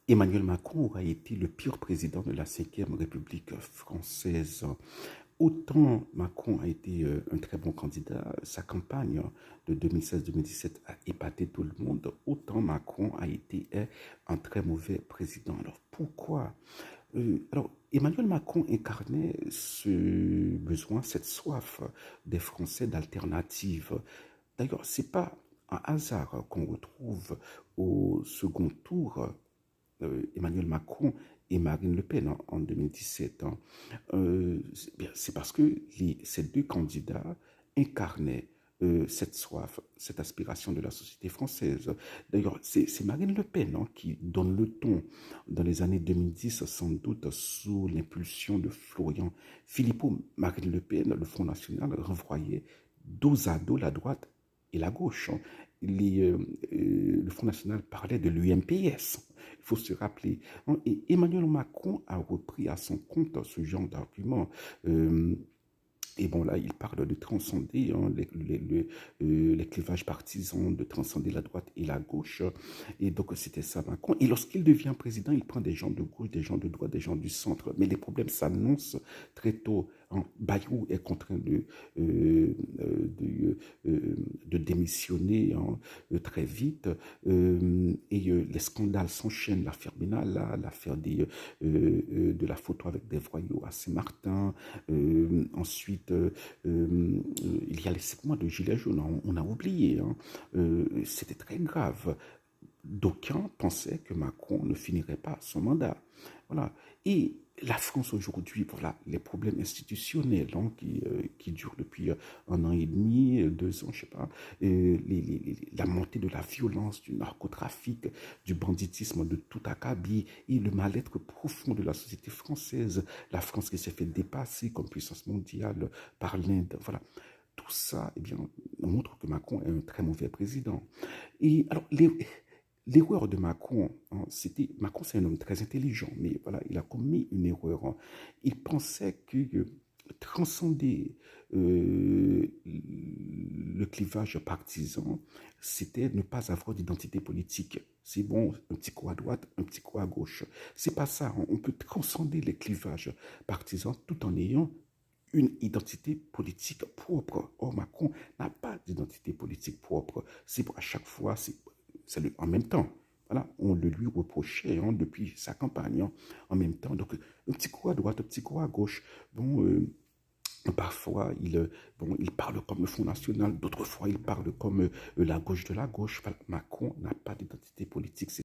Emmanuel Macron aura été le pire président de la Cinquième République française. Autant Macron a été un très bon candidat, sa campagne de 2016-2017 a épaté tout le monde, autant Macron a été un très mauvais président. Alors pourquoi alors, Emmanuel Macron incarnait ce besoin, cette soif des Français d'alternative. D'ailleurs, ce n'est pas un hasard qu'on retrouve au second tour Emmanuel Macron et Marine Le Pen en 2017. C'est parce que ces deux candidats incarnaient cette soif, cette aspiration de la société française. D'ailleurs, c'est Marine Le Pen qui donne le ton dans les années 2010, sans doute sous l'impulsion de Florian Philippot. Marine Le Pen, le Front National, renvoyait dos à dos la droite et la gauche. Le Front National parlait de l'UMPS. Il faut se rappeler. Et Emmanuel Macron a repris à son compte ce genre d'argument. Et bon, là, il parle de transcender les clivages partisans, de transcender la droite et la gauche. Et donc, c'était ça, Macron. Et lorsqu'il devient président, il prend des gens de gauche, des gens de droite, des gens du centre. Mais les problèmes s'annoncent très tôt. Bayrou est contraint de démissionner très vite. Et les scandales s'enchaînent. L'affaire Benalla, l'affaire de la photo avec des voyous à Saint-Martin. Ensuite, il y a les 7 mois de Gilets jaunes, on a oublié. C'était très grave. D'aucuns pensaient que Macron ne finirait pas son mandat. Voilà. Et la France aujourd'hui, voilà, les problèmes institutionnels qui durent depuis 1 an et demi, 2 ans, je ne sais pas, la montée de la violence, du narcotrafic, du banditisme de tout acabit et le mal-être profond de la société française, la France qui s'est fait dépasser comme puissance mondiale par l'Inde, voilà. Tout ça, eh bien, montre que Macron est un très mauvais président. Et alors, l'erreur de Macron, Macron c'est un homme très intelligent, mais voilà, il a commis une erreur. Il pensait que transcender le clivage partisan, c'était ne pas avoir d'identité politique. C'est bon, un petit coup à droite, un petit coup à gauche. C'est pas ça. On peut transcender les clivages partisans tout en ayant une identité politique propre. Or, Macron n'a pas d'identité politique propre. C'est à chaque fois, en même temps. Voilà, on le lui reprochait depuis sa campagne en même temps. Donc, un petit coup à droite, un petit coup à gauche. Bon, parfois, il parle comme le Front National, d'autres fois, il parle comme la gauche de la gauche. Voilà, Macron n'a pas d'identité politique.